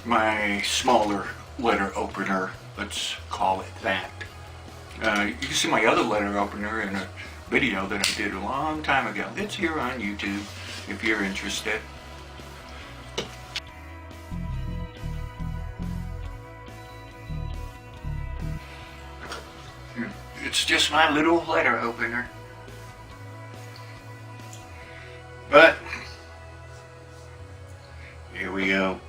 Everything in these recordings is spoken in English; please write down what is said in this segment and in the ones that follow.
my smaller letter opener, let's call it that. You can see my other letter opener in a video that I did a long time ago. It's here on YouTube if you're interested. It's just my little letter opener. But here we go.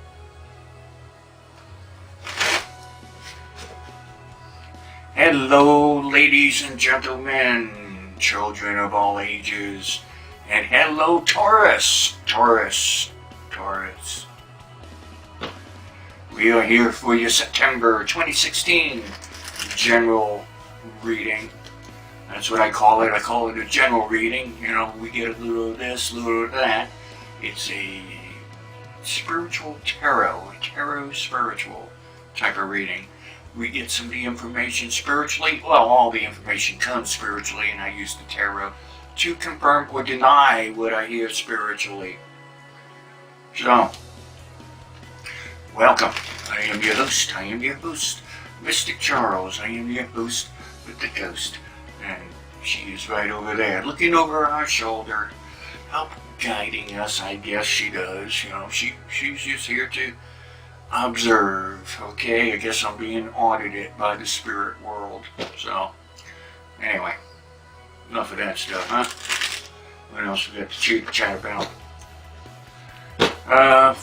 Hello, ladies and gentlemen, children of all ages, and hello, Taurus. We are here for your September 2016 general reading. That's what I call it. I call it a general reading. You know, we get a little of this, a little of that. It's a spiritual tarot spiritual type of reading. We get some of the information spiritually. Well, all the information comes spiritually, and I use the tarot to confirm or deny what I hear spiritually. So, welcome. I am your host, MysticCharles. I am your host with the ghost. And she is right over there, looking over our shoulder, help guiding us, I guess she does. You know, she's just here to observe, okay? I guess I'm being audited by the spirit world. So, anyway, enough of that stuff, huh? What else we got to chat about? On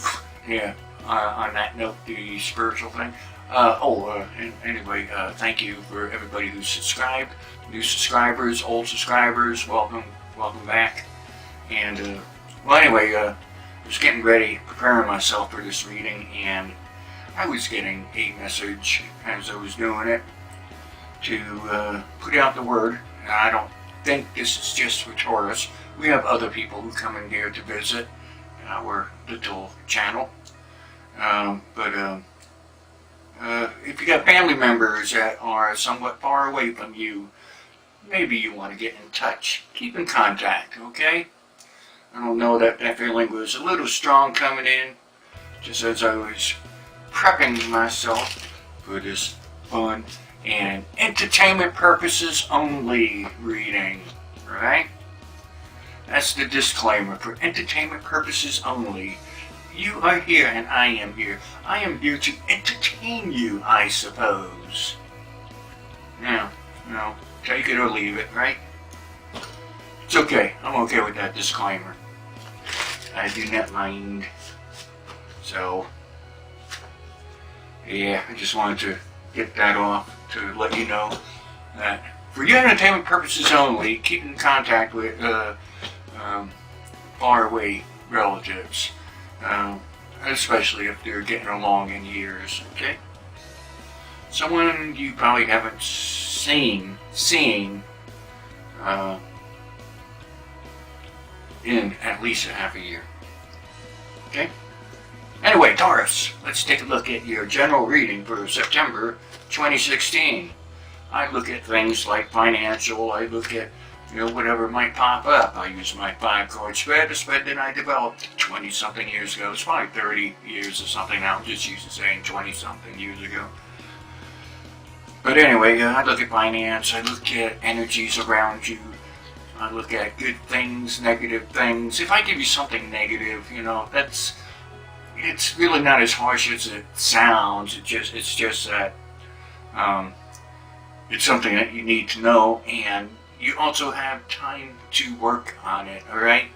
that note, the spiritual thing. Anyway, thank you for everybody who's subscribed. New subscribers, old subscribers, welcome back. And, I was getting ready, preparing myself for this reading, and I was getting a message as I was doing it to put out the word. And I don't think this is just for Taurus. We have other people who come in here to visit our little channel. If you got family members that are somewhat far away from you, maybe you want to get in touch. Keep in contact, okay? I don't know, that feeling was a little strong coming in, just as I was prepping myself for this fun and entertainment purposes only reading, right? That's the disclaimer, for entertainment purposes only. You are here and I am here. I am here to entertain you, I suppose. Now, take it or leave it, right? It's okay. I'm okay with that disclaimer. I do not mind. So, yeah, I just wanted to get that off to let you know that for your entertainment purposes only, keep in contact with far away relatives. Especially if they're getting along in years, okay? Someone you probably haven't seen in at least a half a year, okay? Anyway, Taurus, let's take a look at your general reading for September 2016. I look at things like financial, I look at whatever might pop up. I use my 5-card spread, a spread that I developed 20-something years ago. It's probably 30 years or something now. I'm just used to saying 20-something years ago. But anyway, I look at finance, I look at energies around you, I look at good things, negative things. If I give you something negative, it's really not as harsh as it sounds. It's just that it's something that you need to know, and you also have time to work on it, alright?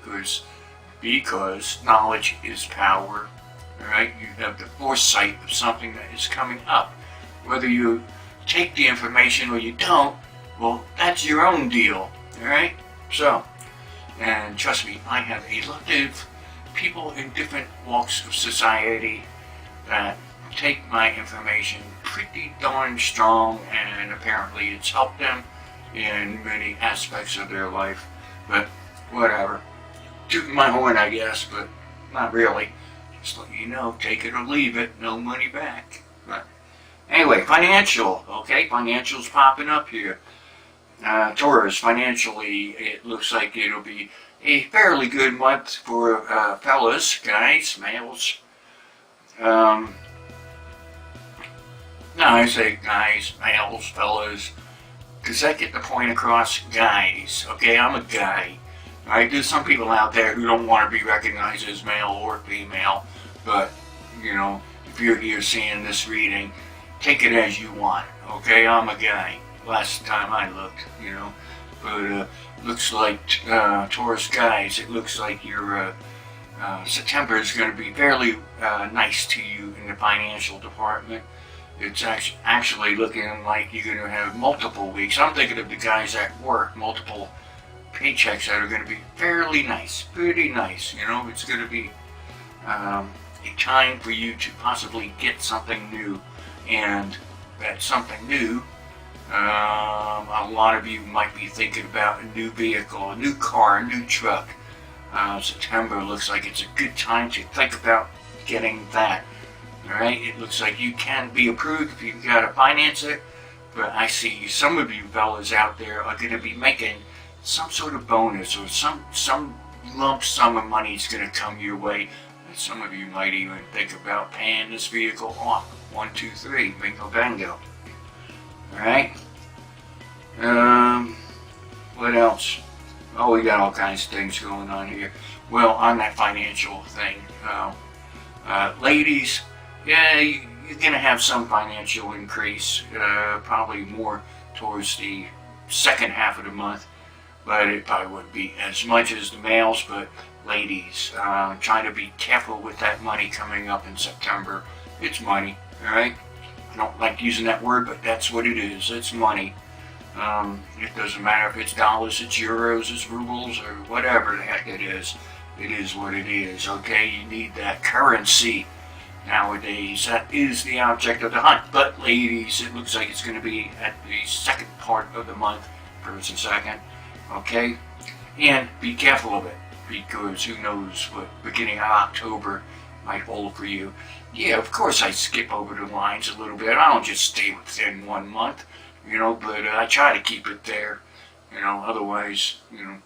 Because knowledge is power, alright? You have the foresight of something that is coming up. Whether you take the information or you don't, well, that's your own deal, alright? So, and trust me, I have a lot of people in different walks of society that take my information pretty darn strong, and apparently it's helped them in many aspects of their life. But whatever, tooting my horn, I guess, but not really. Just let you know, take it or leave it, no money back. But anyway, financial, okay? Financial's popping up here. Taurus, financially, it looks like it'll be a fairly good month for fellas, guys, males. No, I say guys, males, fellas, because I get the point across, guys. Okay, I'm a guy. Alright, there's some people out there who don't want to be recognized as male or female, but, you know, if you're here seeing this reading, take it as you want. Okay, I'm a guy. Last time I looked, you know, but looks like Taurus guys, it looks like your September is going to be fairly nice to you in the financial department. It's actually looking like you're going to have multiple weeks. I'm thinking of the guys at work, multiple paychecks that are going to be fairly nice, pretty nice. You know, it's going to be a time for you to possibly get something new, and that something new, a lot of you might be thinking about a new vehicle, a new car, a new truck. September looks like it's a good time to think about getting that. Alright, it looks like you can be approved if you've got to finance it, but I see some of you fellas out there are going to be making some sort of bonus, or some lump sum of money is going to come your way. And some of you might even think about paying this vehicle off. 1, 2, 3, bingo bango. Alright, what else? Oh, we got all kinds of things going on here. Well, on that financial thing, ladies, yeah, you're going to have some financial increase, probably more towards the second half of the month, but it probably wouldn't be as much as the males. But ladies, trying to be careful with that money coming up in September. It's money, alright? I don't like using that word, but that's what it is. It's money. It doesn't matter if it's dollars, it's euros, it's rubles, or whatever the heck it is. It is what it is, okay? You need that currency nowadays. That is the object of the hunt. But ladies, it looks like it's going to be at the second part of the month, first and second, okay? And be careful of it, because who knows what beginning of October might hold for you. Yeah, of course I skip over the lines a little bit. I don't just stay within 1 month, you know, but I try to keep it there, you know, otherwise, you know,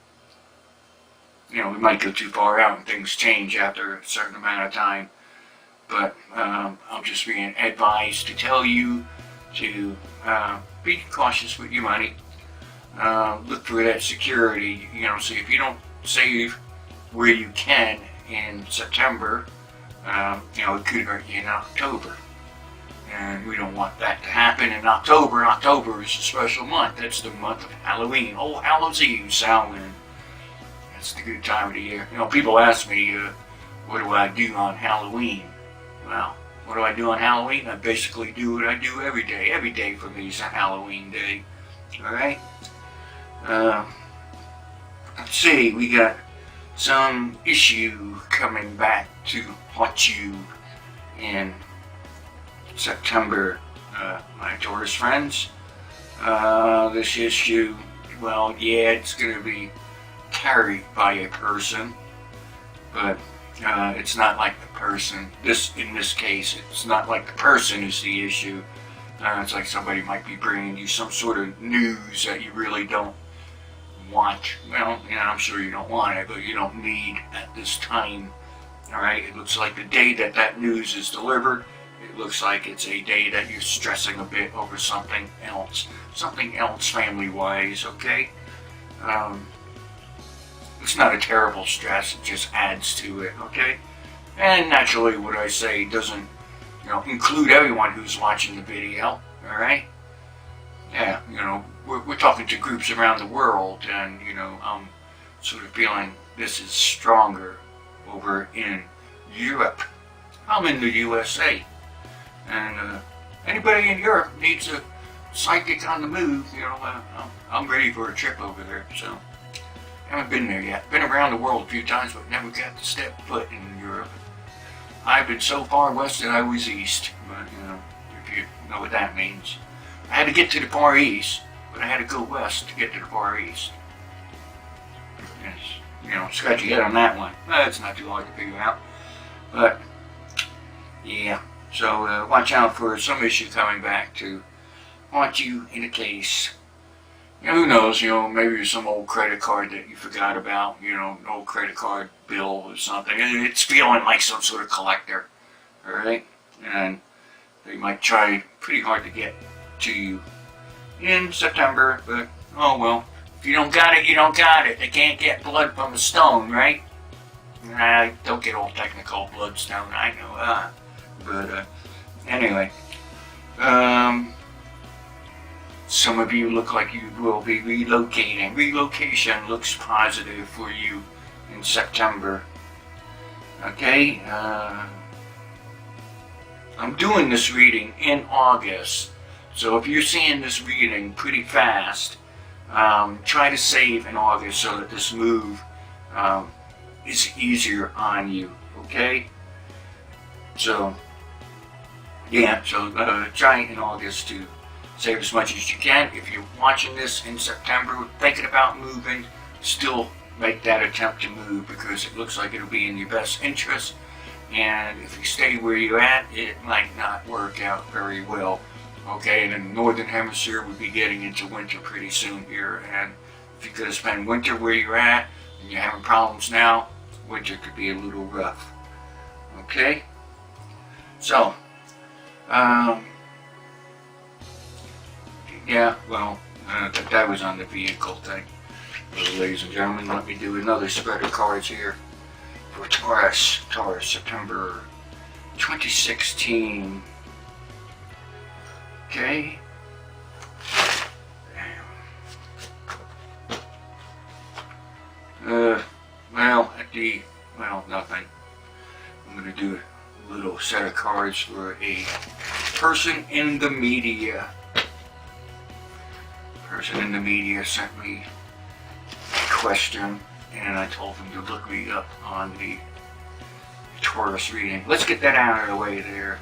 we might go too far out and things change after a certain amount of time. But I'm just being advised to tell you to be cautious with your money. Look for that security, you know, so if you don't save where you can in September, you know, it could hurt you in October. And we don't want that to happen in October. October is a special month. That's the month of Halloween. Oh, Hallows Eve, Samhain. That's the good time of the year. You know, people ask me, what do I do on Halloween? Well, what do I do on Halloween? I basically do what I do every day. Every day for me is a Halloween day. Alright? Let's see, we got some issue coming back to haunt you in September, my Taurus friends. This issue, well, yeah, it's going to be carried by a person, but it's not like the person. In this case, it's not like the person is the issue. It's like somebody might be bringing you some sort of news that you really don't want. Well, you know, I'm sure you don't want it, but you don't need at this time. Alright, it looks like the day that that news is delivered, it looks like it's a day that you're stressing a bit over something else family-wise, okay? It's not a terrible stress, it just adds to it, okay? And naturally what I say doesn't, you know, include everyone who's watching the video, alright? Yeah, you know, we're talking to groups around the world, and, you know, I'm sort of feeling this is stronger over in Europe. I'm in the USA, and anybody in Europe needs a psychic on the move, you know, I'm ready for a trip over there, so. Haven't been there yet. Been around the world a few times, but never got to step foot in Europe. I've been so far west that I was east, but, you know, if you know what that means. I had to get to the Far East, but I had to go west to get to the Far East. Yes, you know, scratch your head on that one. It's not too hard to figure out. But, yeah. So, watch out for some issue coming back to haunt you in a case. You know, who knows, you know, maybe some old credit card that you forgot about, you know, an old credit card bill or something. It's feeling like some sort of collector, alright? And they might try pretty hard to get to you in September, but oh well. If you don't got it, you don't got it. They can't get blood from a stone, right? Don't get all technical, bloodstone, I know, but anyway, some of you look like you will be relocating. Relocation looks positive for you in September. Okay, I'm doing this reading in August, so if you're seeing this reading pretty fast, try to save in August so that this move is easier on you, okay? So, yeah, so try in August to save as much as you can. If you're watching this in September, thinking about moving, still make that attempt to move because it looks like it'll be in your best interest. And if you stay where you're at, it might not work out very well. Okay, and in the Northern Hemisphere, we'll be getting into winter pretty soon here. And if you're going to spend winter where you're at, and you're having problems now, winter could be a little rough. Okay? So, yeah, well, that was on the vehicle thing. So, ladies and gentlemen, let me do another spread of cards here for Taurus, September 2016. Okay. Well, nothing. I'm going to do a little set of cards for a person in the media. Person in the media sent me a question, and I told him to look me up on the Taurus reading. Let's get that out of the way there.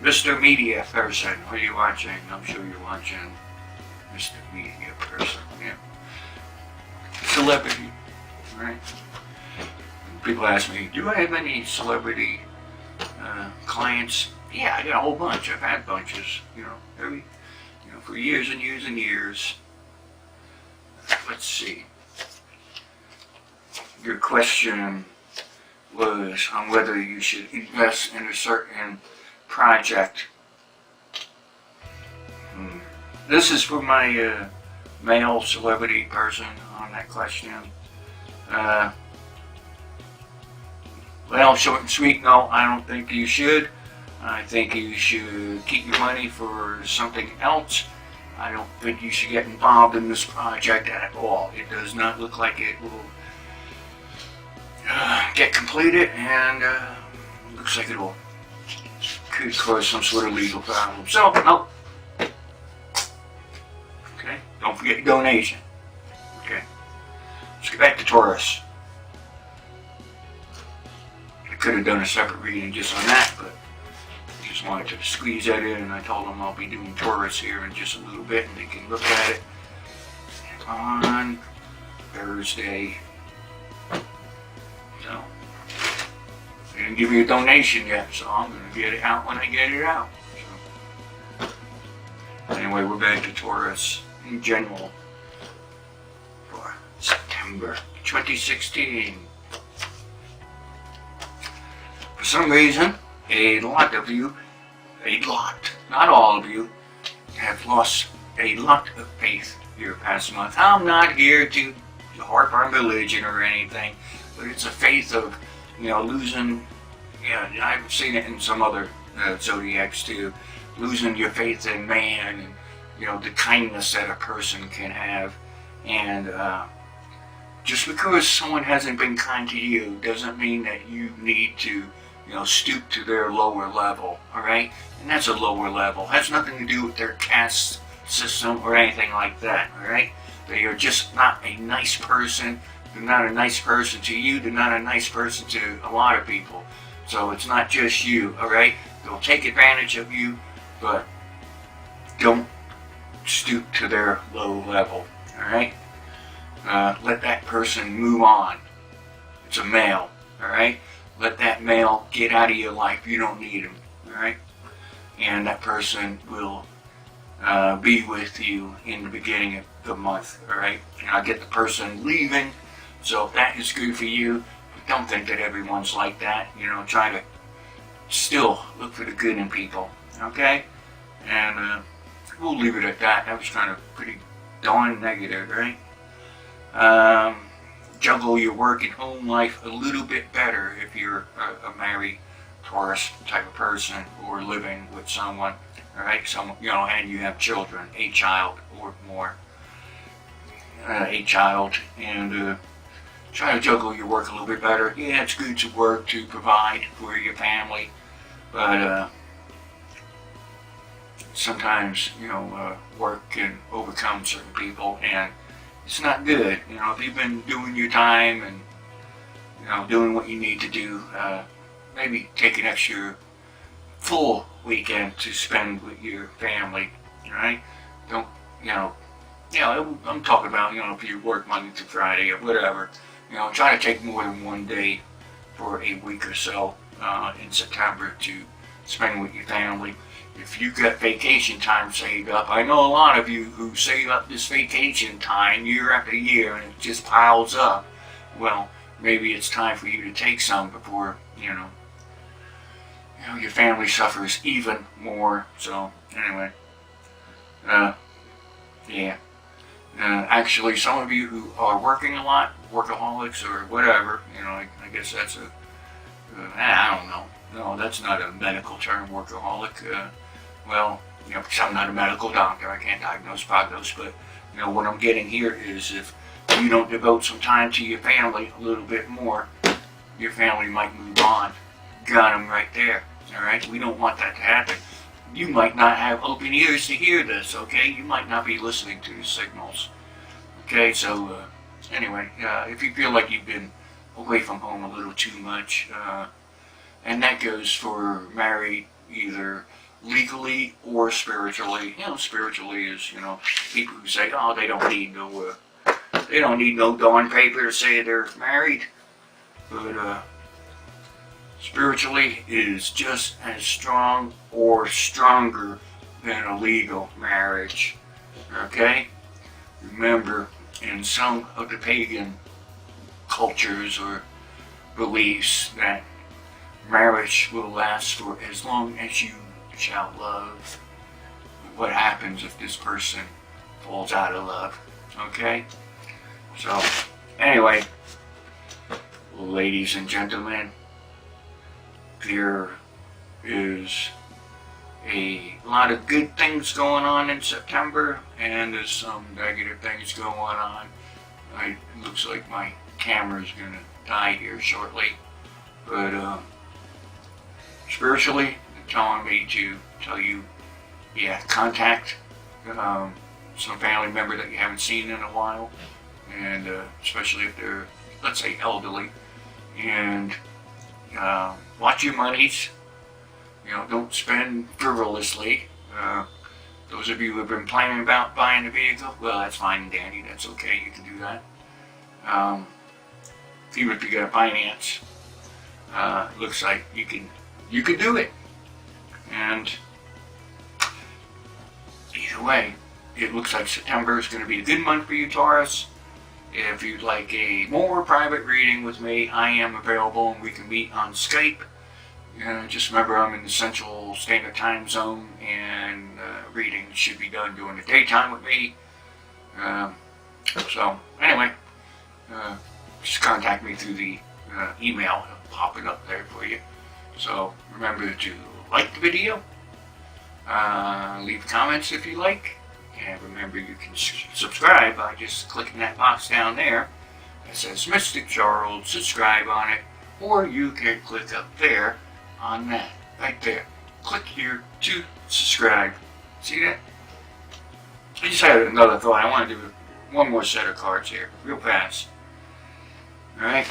Mr. Media Person, are you watching? I'm sure you're watching. Mr. Media Person, yeah. Celebrity, right? People ask me, do I have any celebrity clients? Yeah, I got a whole bunch. I've had bunches, for years and years and years. Let's see. Your question was on whether you should invest in a certain project. This is for my male celebrity person on that question. Well, short and sweet, no, I don't think you should. I think you should keep your money for something else. I don't think you should get involved in this project at all. It does not look like it will get completed, and looks like it could cause some sort of legal problem. So, no. Okay, don't forget the donation. Okay, let's get back to Taurus. I could have done a separate reading just on that, but I just wanted to squeeze that in, and I told them I'll be doing Taurus here in just a little bit, and they can look at it on Thursday. So, they didn't give me a donation yet, so I'm going to get it out when I get it out. So, anyway, we're back to Taurus in general for September 2016. For some reason, a lot of you, not all of you, have lost a lot of faith here past month. I'm not here to harp on religion or anything, but it's a faith of, losing, I've seen it in some other zodiacs too, losing your faith in man and, the kindness that a person can have. And just because someone hasn't been kind to you doesn't mean that you need to, stoop to their lower level, alright? And that's a lower level. It has nothing to do with their caste system or anything like that, alright? They are just not a nice person. They're not a nice person to you. They're not a nice person to a lot of people. So it's not just you, alright? They'll take advantage of you, but don't stoop to their low level, alright? Let that person move on. It's a male, alright? Let that male get out of your life. You don't need him, alright? And that person will be with you in the beginning of the month, alright? And I'll get the person leaving, so if that is good for you, don't think that everyone's like that. Try to still look for the good in people, okay? And we'll leave it at that. That was kind of pretty darn negative, right? Juggle your work and home life a little bit better if you're a married Taurus type of person or living with someone, all right? Someone, you know, and you have children, a child or more, and try to juggle your work a little bit better. Yeah, it's good to work to provide for your family, but sometimes, you know, work can overcome certain people, and it's not good. You know, if you've been doing your time and, you know, doing what you need to do, maybe take an extra full weekend to spend with your family, right? Don't, you know, I'm talking about, you know, if you work Monday through Friday or whatever, you know, try to take more than one day for a week or so in September to spend with your family. If you got vacation time saved up, I know a lot of you who save up this vacation time year after year and it just piles up. Well, maybe it's time for you to take some before, you know, your family suffers even more. So, anyway, yeah. Actually, some of you who are working a lot, workaholics or whatever, you know, I guess that's I don't know. No, that's not a medical term, workaholic. Well, you know, because I'm not a medical doctor, I can't diagnose, prognose, but, you know, what I'm getting here is if you don't devote some time to your family a little bit more, your family might move on. Got them right there, all right? We don't want that to happen. You might not have open ears to hear this, okay? You might not be listening to the signals. Okay, so anyway, if you feel like you've been away from home a little too much, and that goes for married, either legally or spiritually. You know, spiritually is, you know, people who say, oh, they don't need no darn paper to say they're married. But spiritually is just as strong or stronger than a legal marriage. Okay? Remember, in some of the pagan cultures or beliefs that marriage will last for as long as you shall love. What happens if this person falls out of love? Okay? So, anyway, ladies and gentlemen, there is a lot of good things going on in September, and there's some negative things going on. It looks like my camera's gonna die here shortly, but spiritually, they're telling me to tell you, yeah, contact some family member that you haven't seen in a while, and especially if they're, let's say, elderly, and watch your monies. You know, don't spend frivolously. Those of you who have been planning about buying a vehicle, well, that's fine and dandy. That's okay. You can do that. Even if you got finance, looks like you can do it. And either way, it looks like September is going to be a good month for you, Taurus. If you'd like a more private reading with me, I am available and we can meet on Skype. Just remember, I'm in the Central Standard Time Zone, and readings should be done during the daytime with me. So, anyway, just contact me through the email. It'll pop it up there for you. So, remember to like the video, leave comments if you like, and remember you can subscribe by just clicking that box down there that says MysticCharles, subscribe on it, or you can click up there on that, right there. Click here to subscribe. See that? I just had another thought. I want to do one more set of cards here, real fast. Alright?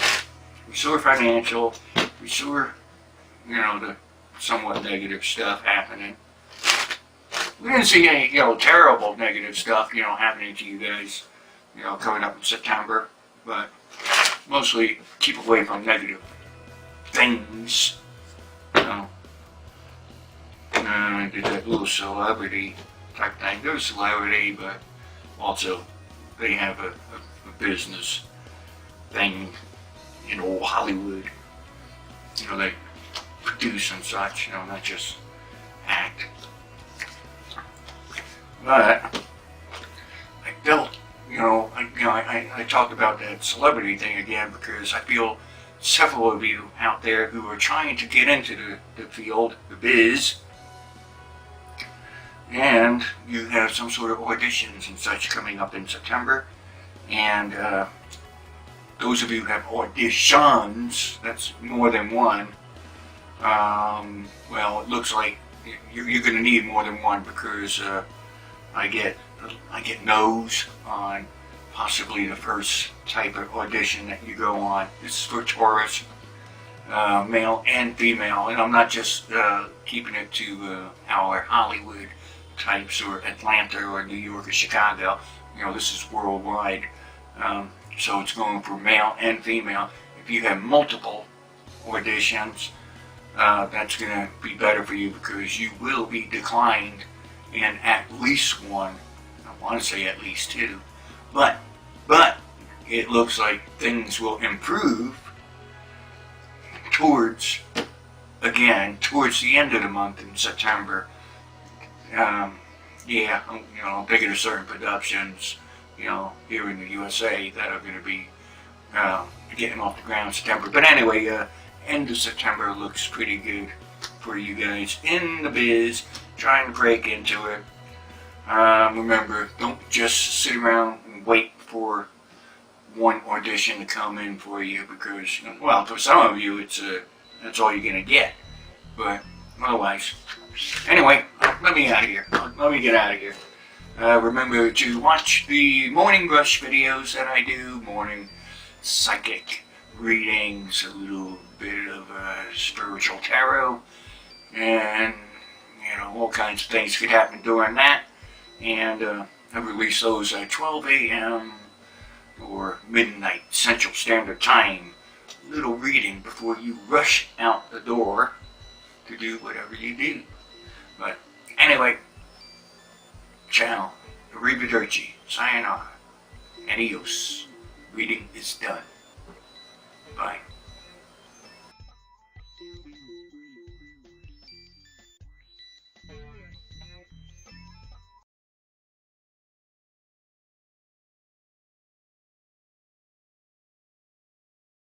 We saw financial, we saw, you know, the somewhat negative stuff happening. We didn't see any, you know, terrible negative stuff, you know, happening to you guys, you know, coming up in September, but mostly keep away from negative things. You know, I did that little celebrity type thing. They're a celebrity, but also they have a business thing in old Hollywood. You know, they put produce and such, you know, not just act. But I felt, I talked about that celebrity thing again because I feel several of you out there who are trying to get into the field, the biz, and you have some sort of auditions and such coming up in September, and those of you who have auditions, that's more than one, well, it looks like you're going to need more than one because I get no's on possibly the first type of audition that you go on. This is for Taurus, male and female, and I'm not just keeping it to our Hollywood types or Atlanta or New York or Chicago. You know, this is worldwide, so it's going for male and female. If you have multiple auditions, that's going to be better for you because you will be declined in at least one. I want to say at least two, but it looks like things will improve towards the end of the month in September. Yeah, I'm thinking of certain productions, here in the USA that are going to be getting off the ground in September. But anyway, end of September looks pretty good for you guys in the biz, trying to break into it. Remember, don't just sit around and wait for one audition to come in for you because, well, for some of you, that's all you're going to get. But otherwise, anyway, let me out of here. Let me get out of here. Remember to watch the morning rush videos that I do, morning psychic readings, a little bit of spiritual tarot, and all kinds of things could happen during that. And I release those at 12 a.m. or midnight Central Standard Time. Little reading before you rush out the door to do whatever you do. But anyway, ciao, arrivederci, sayonara, adios. Reading is done. Bye.